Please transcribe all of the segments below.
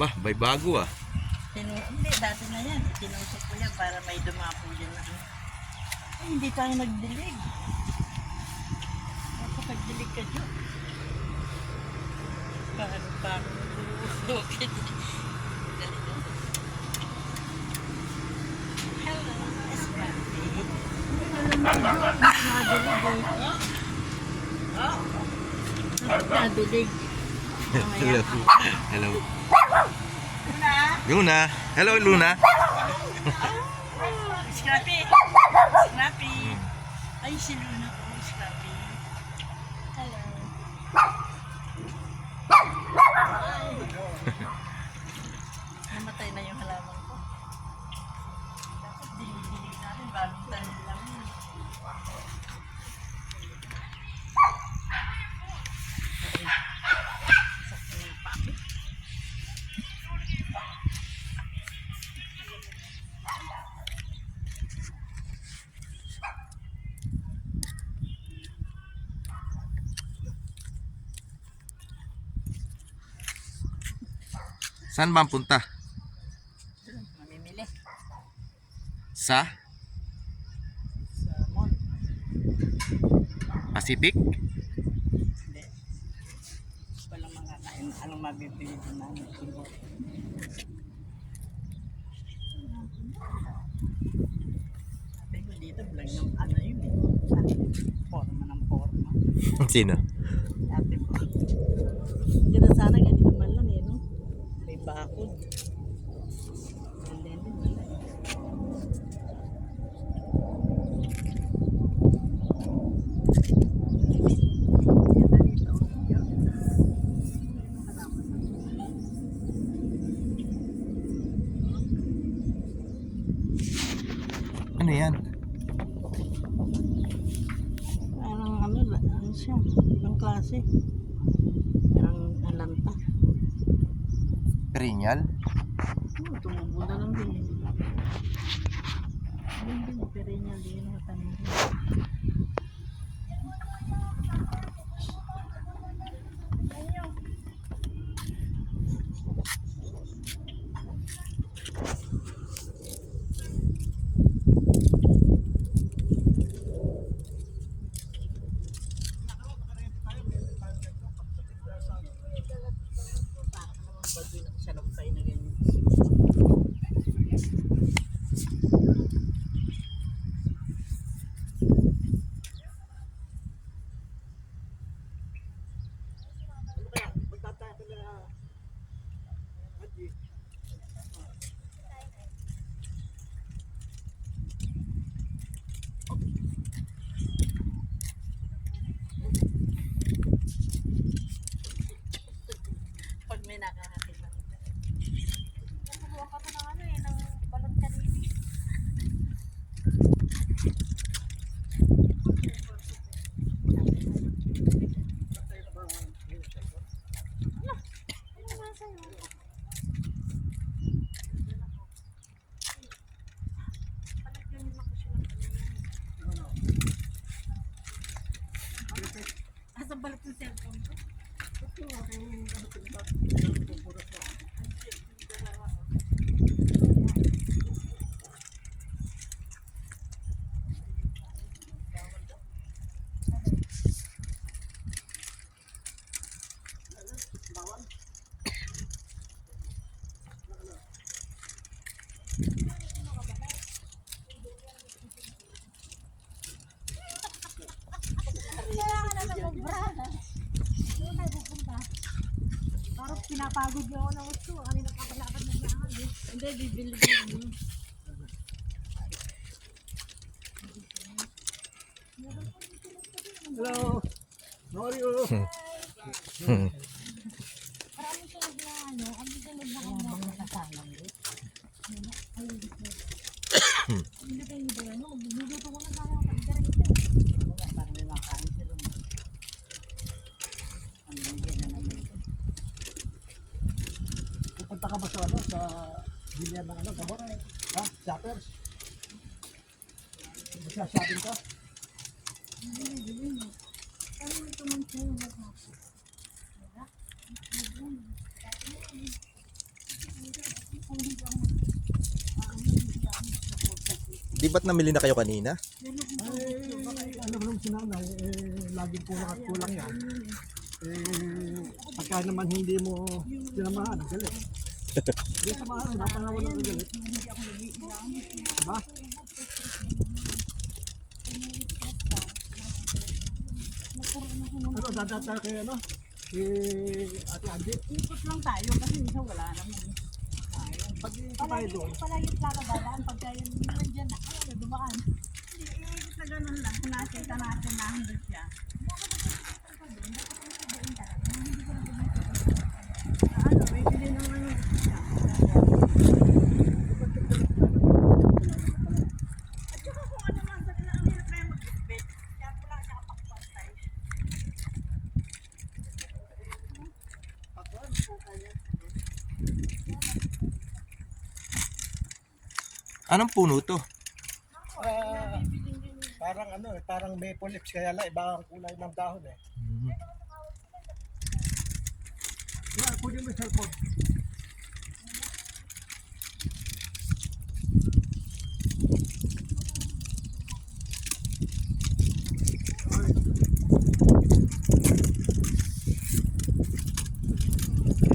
Bah, may bago ah. Hindi, dati na yan. Tinusok ko yan para may dumapo dyan na. Ay, hindi tayo nagdilig. Kapag-dilig ka dyan. Paano lulukit. Hello, Escrappy. Nadilig. Hello. Hello. Luna. Hello, Luna. Scrappy. Scrappy. Ay, si Luna po. Scrappy. Hello. Namatay na yung halaman ko. Dapat dilig natin. Bagong tanim lang yun. Saan ba ang punta? Mamimili. Sa Sa mall. Pacific? Hindi. Walang mga kain. Anong mabibili din namin? Siguro. Sabi ko dito, vlog ng ano yun eh. Forma ng forma. Sino? Ate ko. Ganda sana ganito man lang eh, no? May bakod. Ganda din man lang. Ganda dito. Ano yan? Parang ano siya, ibang klase. Parang alanta. Perennial? Tumubo na lang din eh. Hindi mo perennial din ang tanim. Baduy na siya nagpay na ganyan. Pag may nakakakita. Nakabuha ka pa ng ano eh, ng balon kanini. Ano ba sa'yo? Palagyan ako siya ng asa balot ng cellphone ko? Parang pinapagod niyo ako ng gusto. Kanina pa palakad na dyan. Hindi, bibili ko. Hello. How are you? Parang sunod na ano. Ang sunod na kanya. Nakasalang din. Hindi kayo ba yan? Magluluto ko na sa akin. Pagdarin ito. Parang may makain sila. Ang bigyan na naman ito. Pupunta ka ba sa ano? Sa bilyan ng ano? Gamot? Ha? Shoppers? Magsha-shopping ka? Ano ito man siya yung Di ba't namili na kayo kanina? Ay, ano ba naman si nanay, laging kulang at kulang yan. Pagka naman hindi mo sinamahan, galit. Hindi samahan, napanawan ng galit. Diba? Ano, dadata kay ano? Si Ate Angie. Ikot lang tayo kasi minsan wala naman. Pag tayo doon, Palagi lang ka dadaan pagka yun nandiyan na. Ano, dumaan. Ikot na ganun lang. Kung nakita natin na hindi siya. Ano, may bili ng ano. At saka kung ano man sa kailangan nila kaya mag-bet. Kaya pala siya kapag-pantay. Anong puno to? parang ano parang maple leaves kaya lang iba ang kulay ng dahon eh. Yeah, kunin mo yung cellphone.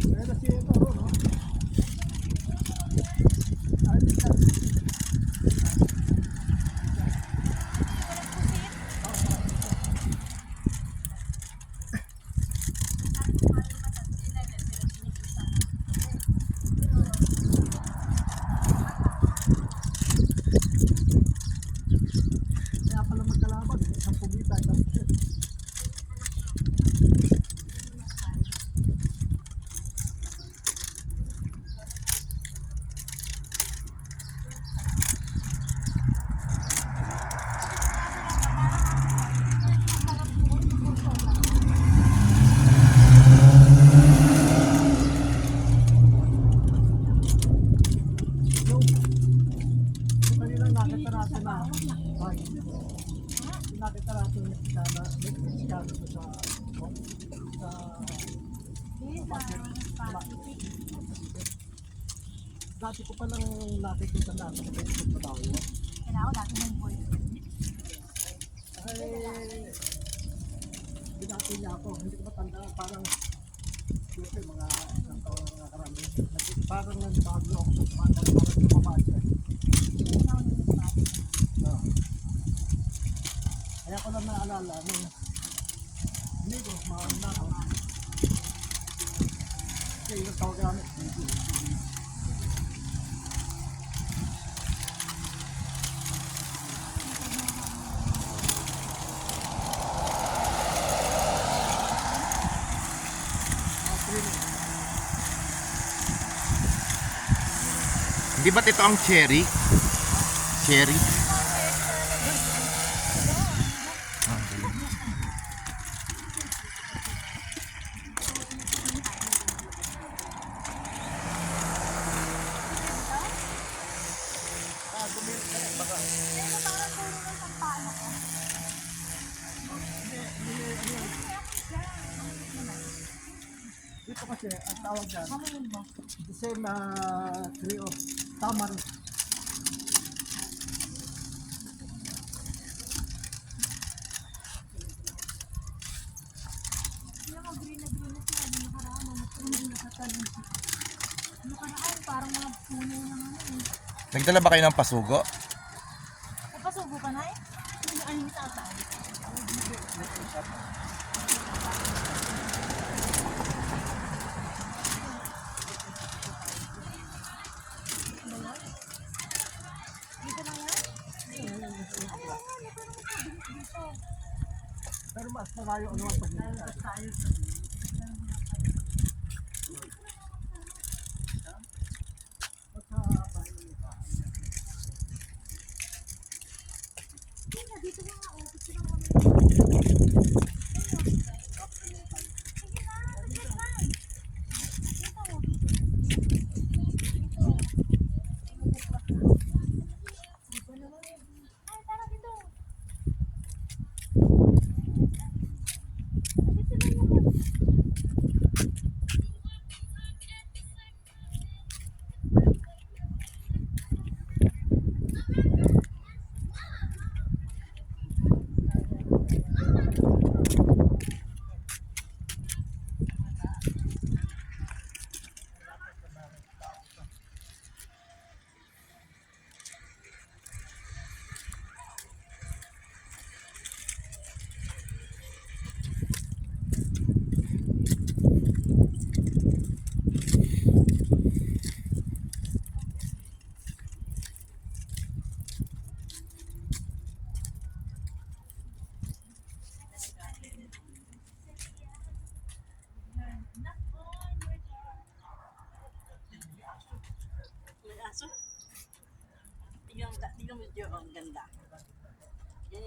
Ayun na si Toro, no? Kaya pala magkalaban, isang pugita, isang pusit. Yung kanilang nakita natin na ay, yung nakita natin yung Mexicana to sa dati ko palang nakikita natin sa Facebook na tao yun. Kailangan natin ng boy. Ay, binati niya ako, hindi ko matanda, parang siyempre mga isang taon na nakarami. Parang nagbago ako sa parang lumabas siya. No. Kaya ko lang naalala nung hindi ko mauna ako. Kasi yung tawag namin, Di ba't ito ang cherry? Cherry? dito kasi ang tawag dyan, the same tree of tamarind. Parang mga puno ng ano eh. Nagdala ba kayo ng pasugo? Napasubo ka na eh? Ano yung tatay? Pero mas malayo ano ang pag-ibig.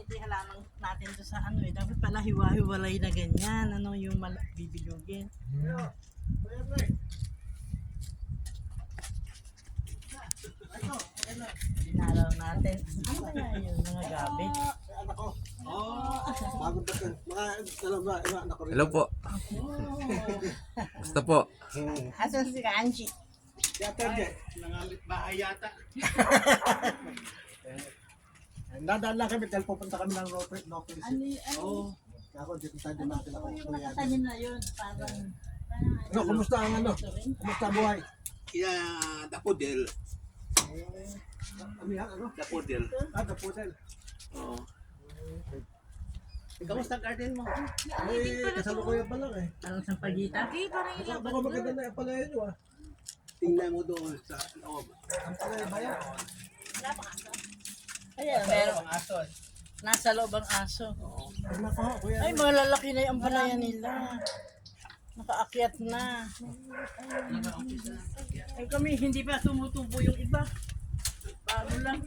ito yung halaman natin to sa ano eh. Dapat pala hiwa-hiwalay na ganyan. Ano yung bibilugin. Dinaraw natin. Ano kaya yun? Mga gabi? Anak ko. Bagong dating. Mga anak ko rin. Hello po. Basta po. Asan si Kanji? Yata dyan. Nangalit bahay yata. Nadaan lang kami dahil pupunta kami ng no police. Ano yun? Oo. Ako, dito tayo din natin ako. Yung nakatanim na yun. Parang... Ano, kumusta ang ano? Kumusta ang buhay? Kaya Dapodel. Ano yan, ano? Dapodel. Daputel. Oo. Kamusta ang garden mo? Eh, kasalukuyan pa lang eh. Anong sampagita? Hindi, parang ilang Baka maganda na yung palaya nyo ah. Tingnan mo doon sa loob. Ang palaya ba yan? Ayan, meron. Nasa loob ang aso. Ay, nako, kuya. Ay, malalaki na yung ampalaya nila. Nakaakyat na. Ay kami, hindi pa tumutubo yung iba. Bago lang.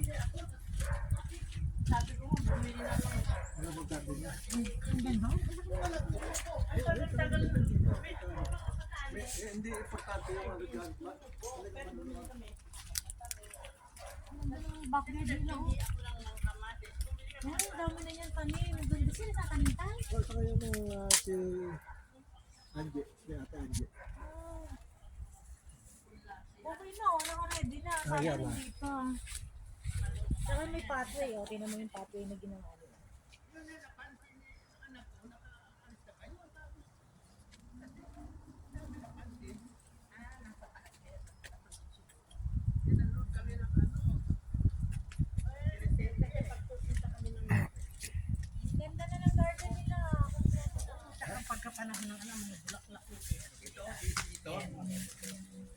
Sabi ko, bumili na lang. Ano bang garden niya? Hindi importante yung ano dyan. backyard nila. Ay, dami na yan tanim. Doon ba sila sa tanim-tanim? So, saka yung si Angie, si Ate Angie. Okay na, naka-ready na. Sana Ayan, hindi pa. Saka may pathway, oh. Tingnan mo yung pathway na ginawa nila. Ganda na ng garden nila. Saka pagkapanahon ng ano, mga bulaklak.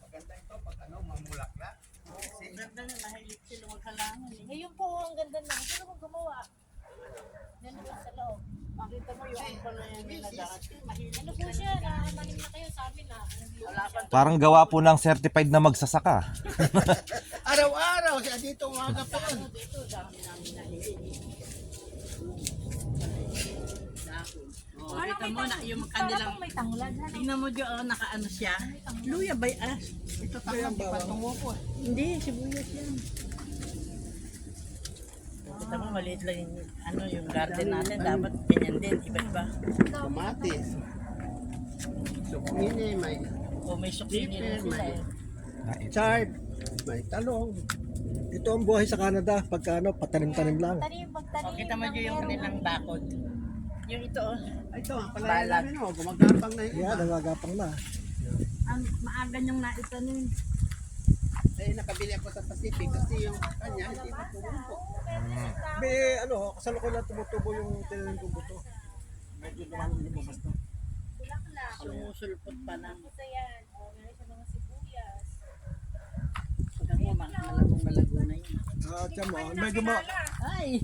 Maganda ito pag ano, mamulaklak. Ganda na, mahilig sila maghalangan. Ngayon po, ang ganda na. Sino mong gumawa? Yan na sa loob. Makita mo yung ampalaya nila dati. Mahilig Ano po siya? Namanim na kayo sa amin na. wala pa. Parang gawa po ng certified na magsasaka. Araw-araw siya dito umaga pa. Dito, dami namin nahilig. Oh, kita mo na yung kanilang May tanglad. tingnan mo diyan nakaano siya. Luya ba ah? Ito tayo ang patungo po. Hindi, sibuyas yan. Kita mo maliit lang yung ano yung garden natin dapat ganyan din iba-iba. Kamatis. Sukmini, may O may zucchini rin sila eh. Chard, may talong. Ito ang buhay sa Canada, pagka ano, patanim-tanim lang. Tanim, pagtanim. O kita mo diyan yung kanilang bakod. Yung ito oh, ito, ang Balag. palaya namin oh, gumagapang na yung Yan, nagagapang na. ang maaga yung naitanim. Eh, nakabili ako sa Pacific kasi yung kanya, hindi pa tumupo. May ano, kasalukuyan lang tumutubo yung tinanim kong buto. Medyo naman lumabas na. Sumusulpot pa na. Ito yan. O, meron sa mga sibuyas. Pag ako malagong-malago na yun. Ah, tiyan mo, medyo ma... Ay!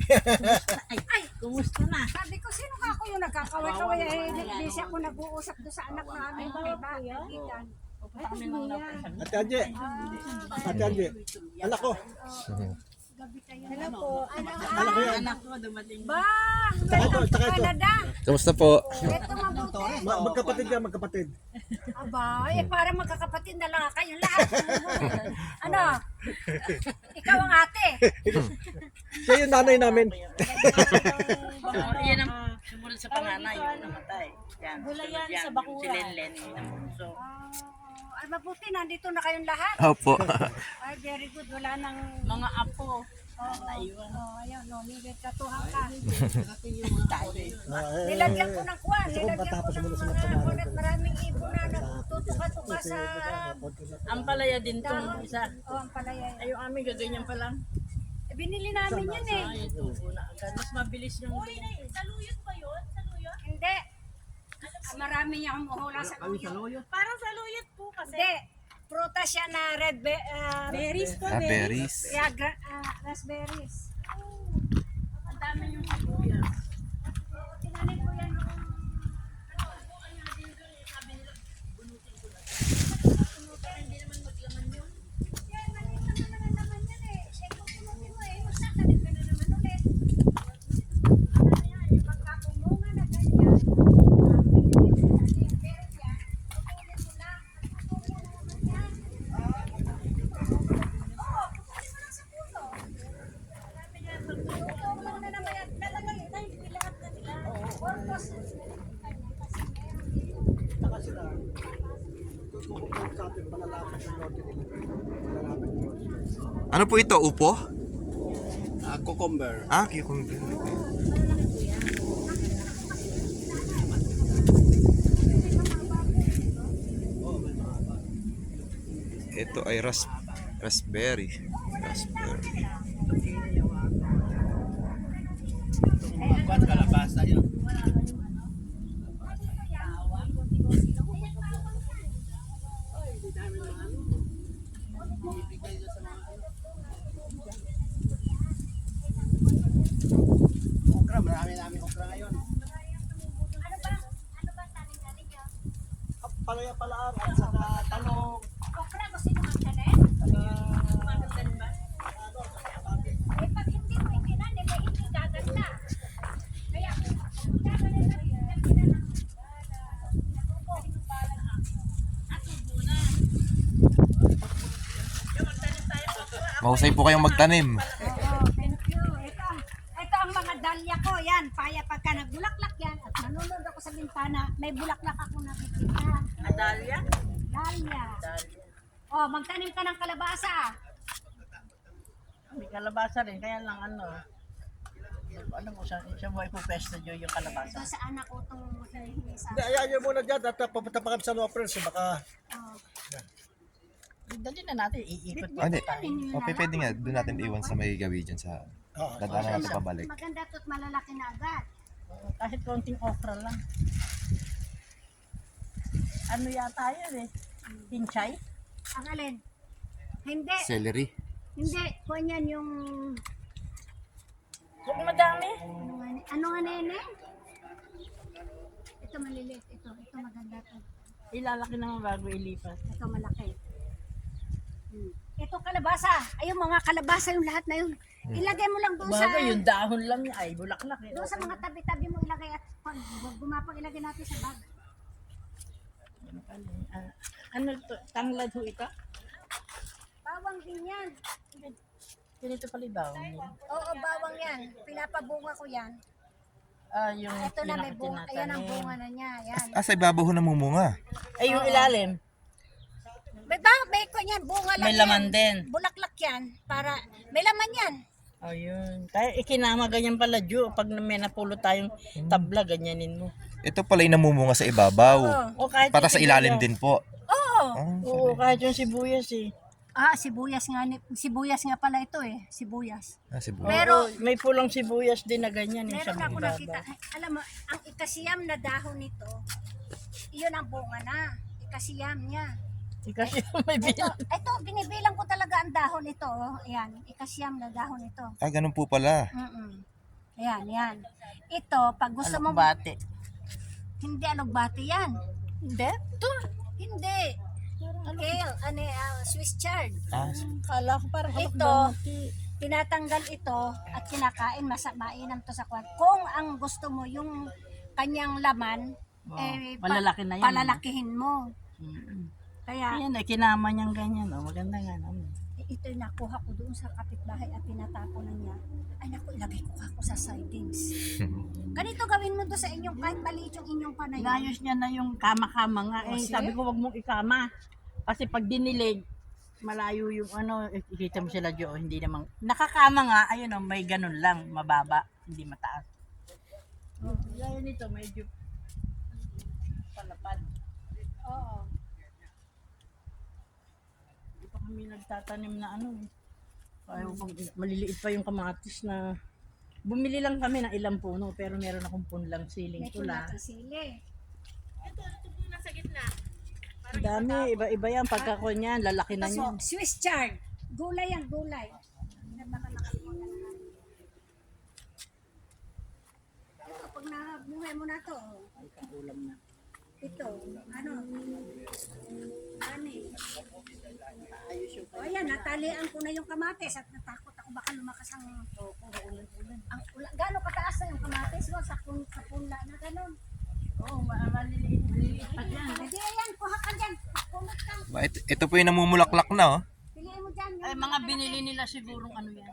Ay! Kumusta na? Sabi ko, sino ka ako yung nagkakaway-kaway? Hindi siya ako nag-uusap doon sa anak namin. May kaibigan. Kami nang napasan. Ate Angie, Ate Angie, anak ko. Hello po. Anak ko yan. Anak ko dumating. Ba, Tsaka ito, welcome to tsaka ito. Canada. Kamusta po? Ito mabuti. Magkapatid yan, magkapatid. Aba, eh parang magkakapatid na lang kayong lahat. Ano? Ikaw ang ate. Siya yung nanay namin. Yan ang sumunod sa panganay yung namatay. Yan. Gulayan sunod yan, sa yung bakuran. Si Lenlen. yung bunso. Ay, mabuti, nandito na kayong lahat. Opo. Ay, very good. Wala nang... Mga apo. Naiwan. Oh, ayun, no, nilid katuhan ka. Tayo. Nilagyan ko ng kwan. Gusto ko Nilagyan ko matapos ng muna sa mga magpapalagay kunat. ko. Maraming ibon na natutuka-tuka sa... Ang palaya din tong isa. Oh, ang palaya. Ay, yung amin gaganyan pa lang. Eh, binili namin yan eh. Ay, tubo na agad. Mas mabilis yung... Saluyot ba yun? Saluyot? Hindi. Marami niya humuhula sa luyo. Parang saluyot po kasi. Hindi. Prutas siya na red Berries po, Berries. yeah, raspberries. Ang dami yung sibuyas. Tinanim ko yan noong yan, maliit naman ang laman yan eh. Siyempre, tumutin mo eh. Magtatanim ka na naman ulit. Saka sila, tutukoy sa atin, malalapit ng lote nila. Malalapit ng lote. Ano po ito? Upo? Cucumber. Ah, cucumber. Ito ay raspberry. Raspberry. Kalabasa yun. Okra, marami namin okra ngayon. Palaya palaan at saka talong. Okra, gusto nyo magtanim? Eh, pag hindi mo itinanim, eh, hindi gaganda. Kaya, Mahusay po kayong magtanim. Oo, thank you. Ito ang mga dalya ko. Yan, paya pagka nagbulaklak yan. At nanonood ako sa bintana, may bulaklak ako nakikita. Adalia? Dalya. Oh, magtanim ka ng kalabasa. May kalabasa rin, kaya lang ano mo siya mo ipupesto nyo yung Ito kalabasa. sa anak ko itong hinihingi sa Hindi, ayaw nyo muna dyan at papunta pa kami sa Lopres. Baka oh. Dali na natin, iikot Ah, hindi. Tanim nyo Okay, na pwede lang. nga. Doon natin iwan sa may gawi dyan sa dadaanan natin pabalik. Maganda to't malalaki na agad. kahit konting okra lang. Ano yata yan eh? Pinchay? Ang alin? Hindi. Celery. Hindi. Kung yan yung... Kung madami. Ano nga nene? Ito maliliit. Ito maganda to. Ilalaki naman bago ilipat. Ito malaki. Ito kalabasa. Ay, yung mga kalabasa yung lahat na yun. Ilagay mo lang doon sa... Bago yung dahon lang niya ay bulaklak eh. Doon sa mga tabi-tabi mo ilagay at pag gumapang ilagay natin sa bag. Ano to? Tanglad ho ito? Bawang din yan. Ganito pala yung dahon niya. Oo, bawang yan. Pinapabunga ko yan. Yung Ito na may bunga. Ayan ang tinatanim. bunga na niya. Yan. Ah, sa ibabaw ho namumunga. Ay, yung ilalim. May ko yan. Bunga lang May yan. laman din. Bulaklak yan. Para, may laman yan. Ayun. Kaya ikinama ganyan pala, Ju. Pag may napulot tayong tabla, ganyanin mo. Ito pala yung namumunga sa ibabaw. O kahit Para yung sa ilalim sibuyas. din po. Oo. Oo, kahit yung sibuyas eh. Sibuyas nga pala ito eh. Sibuyas. Ah, si Pero- Oo, may pulang sibuyas din na ganyan eh. Meron sa ako ibabaw. nakita. Alam mo, ang ikasiyam na dahon nito, iyon ang bunga na. Ikasiyam niya. Kasi may bilang. Ito, binibilang ko talaga ang dahon ito. Oh. Ayan, ikasiyam na dahon ito. Ah, ganun po pala. Ayan, yan. Ito, pag gusto mo, Bate. hindi alugbati yan. Hindi? Ito. Hindi. Kale, Swiss chard. Ah, Kala ko parang Ito, halakdamati. tinatanggal ito at kinakain, mainam to sa kwan. Kung ang gusto mo, yung kanyang laman, malalaki na yan. palalakihin mo. Kaya, Ayan, kinama niyang ganyan. Oh, maganda nga naman. ito yung nakuha ko doon sa kapitbahay at tinatapunan niya. Ay naku, ilagay ko ako sa sidings. Ganito gawin mo doon sa inyong, kahit maliit yung inyong panay. Inayos niya na yung kama-kama nga. Eh, Kasi? sabi ko wag mong ikama. Kasi pag dinilig, malayo yung ikita mo sila Jo, hindi namang, nakakama nga, ayun may ganun lang, mababa, hindi mataas. Gaya nito, medyo palapad. Oo. Hindi pa kami nagtatanim na Ayaw, maliliit pa yung kamatis na, bumili lang kami ng ilang puno, pero meron akong punlang siling Medyo pula. nakisili. Ang dami, iba-iba yan, pagkakon yan, lalaki na So, yan. Swiss chard. Gulay yan, gulay. Baka nakalimutan na natin. Ito, pag nabuhay mo na to, Ulam na. ito, O ayan, natalian ko na yung kamatis at natakot ako baka lumakas ang ulan. Ang ulan, gano'ng kataas na yung kamatis mo sa punla na gano'n. Oo, maliliit pa yan. Hindi, ayan, kuha ka dyan. Kumot ka. ito po yung namumulaklak na, oh. Piliin mo dyan. Ay, mga binili nila sigurong yan.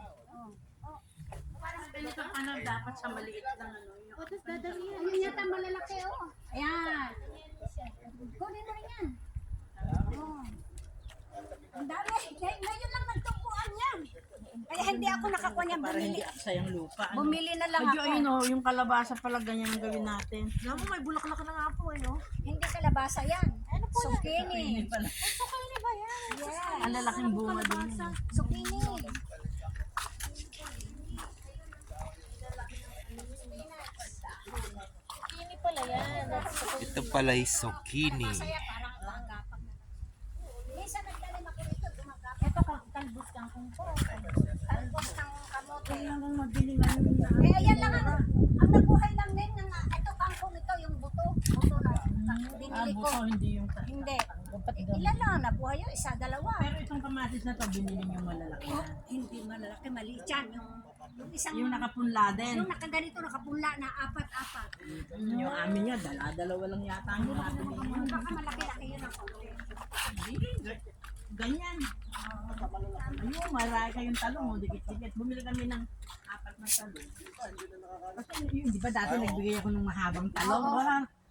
Parang ganito dapat sa maliit lang yung Ayun yata malalaki, oh. Ayan. Kunin mo rin yan. Oh. Ang dami. Ngayon lang nagtumpuan yan. Kaya hindi ako nakakuha niya Para bumili. hindi aksa yung lupa. Ano? Bumili na lang Medyo ako. ayun oh, yung kalabasa pala ganyan ang gawin natin. Namu, may bulaklak na nga po eh, no? Hindi kalabasa yan. Ano po Zucchini. Hindi pala. Zucchini ba yan? Yes. Ang lalaking bunga din. Yun. Zucchini. Ito pala yung zucchini. Masaya parang magapang. Minsan nagtanim ako rito, gumagapang. Ito talbos kangkong po. Talbos ng kamote. Kailangan mabilingan na. Eh, ayan lang ang nabuhay lang din ng ito kangkong ito, yung buto. Buto na binili ko. Buto, hindi yung Hindi. Ilan lang ang nabuhay yun? Isa, dalawa. Pero itong kamatis na to, binili yung malalaki na. Hindi malalaki, maliit yan. Yung isang, Yung nakapunla din. yung nakaganito, nakapunla na apat-apat. Yung amin niya, dalawa lang yata ang nabili. Baka malaki-laki yun ang konti. Hindi, ganyan. Ayun, marami kayong talong, oh, dikit-dikit. Bumili kami ng 4 na talong. Kasi yun, di ba dati nagbigay ako ng mahabang talong?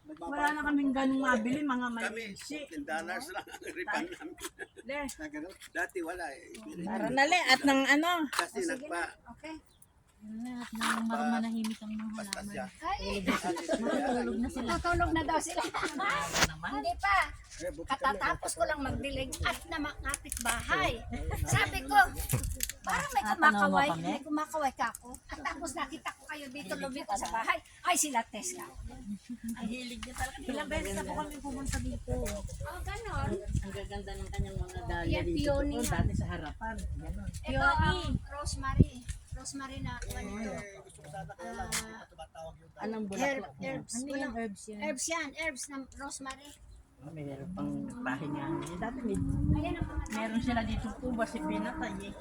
Wala na kaming ganung mabili, mga maliksi. $10 lang ang ripan namin. Le, Dati wala eh. tara na le, at ng ano. Kasi nagpa, Okay. Manahimik ang mga basta siya. Ay, Matulog na sila. natulog na daw sila. Hindi pa. Katatapos ko lang magdilig at na makapit bahay. Sabi ko, parang may kumakaway ka ako. At tapos nakita ko kayo dito, lumiko sa bahay. Ay, sila Tess ka. Ang hilig niya talaga. Ilang beses na po kami pumunta dito. Oh, ganon. Ang gaganda ng kanyang mga dahlia Yan, dito. peony. Oh, dati sa harapan. Ganon. Ito ang rosemary. Rosemary na ano, Anong bulaklak niya? herbs. Ano yung herbs yan? Herbs yan, herbs ng rosemary. Oh, meron pang pahinga. Dati Ayan ang mga meron sila dito tuba si pinatay eh.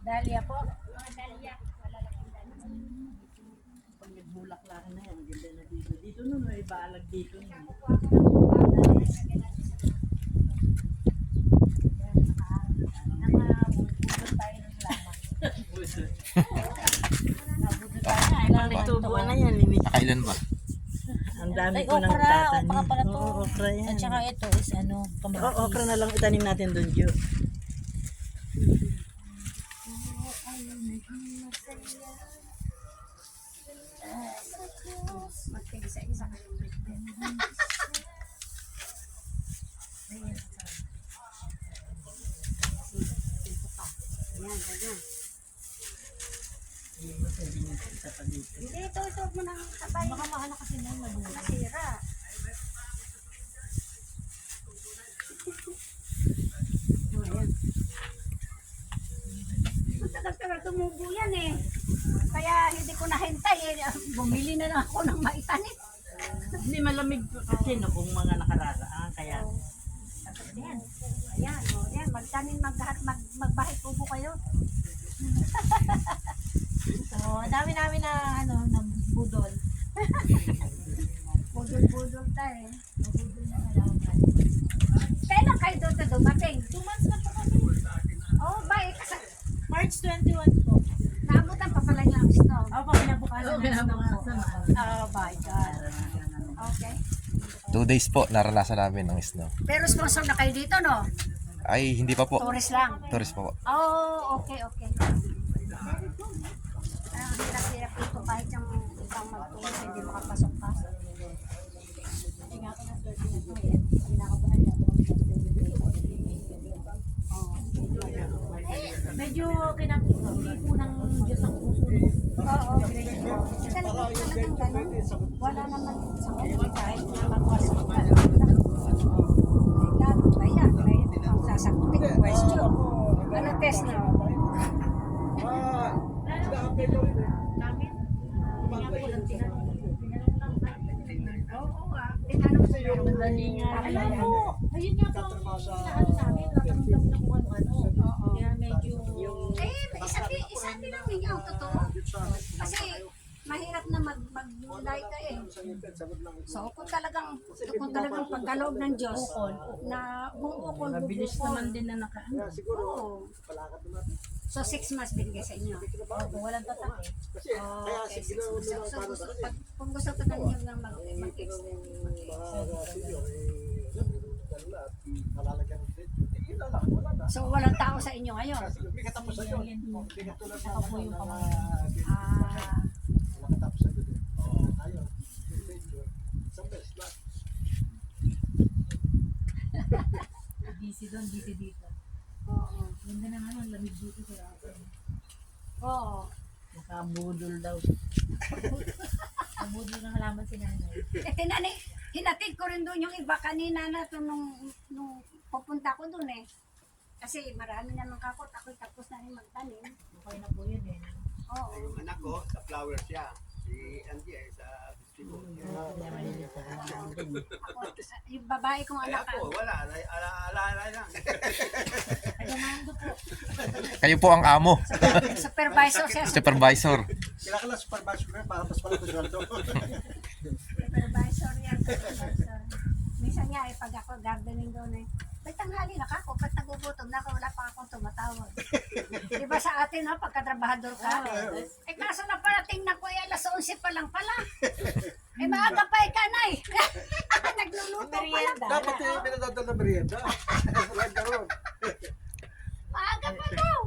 dahlia po. Mga dahlia. Malalaking dahlia. Pag nagbulaklak na yan, ganda na dito. Dito nun, may balag dito nun. Kailangan nagtubuan na yan, limit. Nakailan ba? Ang dami Ay, ko nang okra. tatanim. Okra pala to. Oo, okra yan. At saka ito is ano, kamatis. Oo, okra na lang itanim natin doon, Jo. Magpigisa-isa kayo. Ayan, ganyan. Hindi, ito mo nang sabay. Baka mahal kasi na yung nasira. Matagal-tagal tumubo yan eh. Kaya hindi ko nahintay eh. Bumili na lang ako ng maitanim. Hindi malamig kasi no, kung mga nakararaan. Kaya, Ayan. Ayan, o. Ayan, magtanim, magbahay tubo kayo. So, ang dami namin na, ano, na budol. Budol-budol tayo eh. Kailan kayo doon dumating? 2 months na po kami. Oh, bye. March 21 po. Naabutan pa pala niya ang snow. Opo, kinabukasan na naman po. Oh my God. Okay. 2 days po naranasan namin ang snow. Pero sponsor na kayo dito, no? Ay, hindi pa po. Tourist lang. Tourist pa po. Oh, okay. Ang hirap-hirap dito kahit yung ibang mag-tourist hindi makapasok-pasok. Medyo kinakuli po ng Diyos ang puso. Oo. Talagang ganun. Wala naman sa kanila kahit na magpasok ka. Lahat ba yan? May sasagutin yung question. Ano test na? Sina-update ko rin eh. Oo nga. Tinanong ko yun. madali nga. Alam po, ayun nga po ang inaano namin. Natatanggap na kung ano-ano. Kaya medyo... Isa din lang ninyo ang totoo. Kasi mahirap na mag-mulay ka eh. So kung talagang pagkaloob ng Diyos na bubukol, Mabilis naman din na naka. Siguro, Oo. palakad naman. So 6 months binigay sa inyo. Kung walang tatak eh. Kasi kaya Okay, sige 6 na months. lang So, para sa akin. kung gusto pa ninyo ng Ang mag-extend. mga senior, dahil lahat, malalagyan ng date. Yun na lang, wala na. So walang tao sa inyo ngayon. Kasi may katapos sa yun. May katulad Saka po yung mga Ah, wala katapos sa yun. Tayo, isang beses lang. busy doon, busy dito. oo. Ganda na nga, lamig dito sa akin. Oo. Nakabudol daw. Nabudol ng halaman si nanay. Hinatid ko rin doon yung iba kanina na to nung pupunta ko doon eh. Kasi marami naman kakot. Ako tapos na rin magtanim. Okay na po yun eh. Oo. Yung anak ko, sa flower siya. Si Angie ay sa distribution. Ako, yung babae kong Ay anak. ako, wala. Ala lang. Pagmando po. Kayo po ang amo. Supervisor siya. Supervisor. Kailangan lang supervisor ko rin para mas pala sweldo. Supervisor yan. Supervisor. Minsan nga eh, pag ako gardening doon eh, may tanghali na ka ako, ba't nagugutom na ako, wala pa akong tumatawag. Di ba sa atin ha, pagkatrabahador ka? Eh kaso na parating na ko, eh, alas 11 pa lang pala. Eh maaga pa ikanay. Nagluluto pa lang. Dapat yung pinadadala ng merienda. Wala gano'n. Maaga pa daw.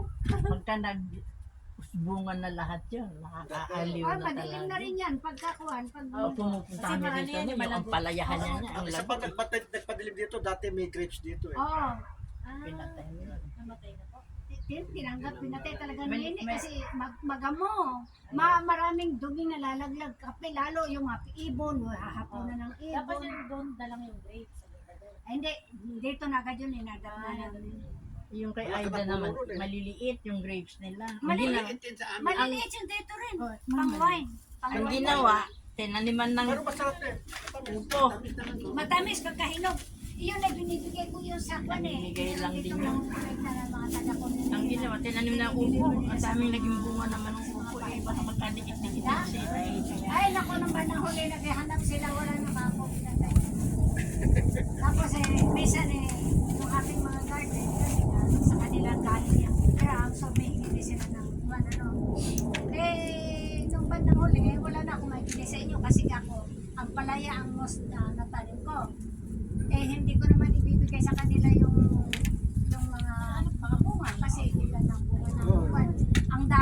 Pagka nagbunga na lahat yun, nakakaaliw Ah, na madilim na talaga. rin yan, pagkakuhan. Pag, Oo, pumupunta kami dito, yung palayahan niya niya, ang Isa laki. pa nagpadilim dito, dati may grapes dito eh. Oo. Pinatay niya. Namatay na po. Tinanggap, pinatay talaga May- nini may- kasi magamo. Maraming dumi nalalaglag. Kape lalo yung mga ibon, hahapunan ng Dapat ibon. yung doon dalang yung grapes. Ay, hindi, dito na agad yun, inadap na namin. Yung kay Wala ka Aida na naman, puno rin. maliliit yung grapes nila. Ang Maliliit. ginawa, Ito sa amin. Maliliit yung dito rin, Oh, pang wine. Pang ang wine. ginawa, tinaniman ng Pero masarap eh. upo. Matamis pagkahinog. Iyon ay binibigay ko yun sa kwan eh. Binibigay lang din Dito yun. ng na mga taga ko. Ang ginawa, tinanim na upo. Ang daming naging bunga naman ng upo. Eh, baka magkadikit-dikit din sila. Ay, naku naman ang huli, naghahanap sila, wala na ako. Tapos minsan yung ating mga garden, kasi nga, sa kanilang galing yung gram, so may hindi sila ng ano. Nung bandang huli, wala na akong maibigay sa inyo kasi ako, ang palaya ang most natanim ko. Hindi ko naman ibibigay sa kanila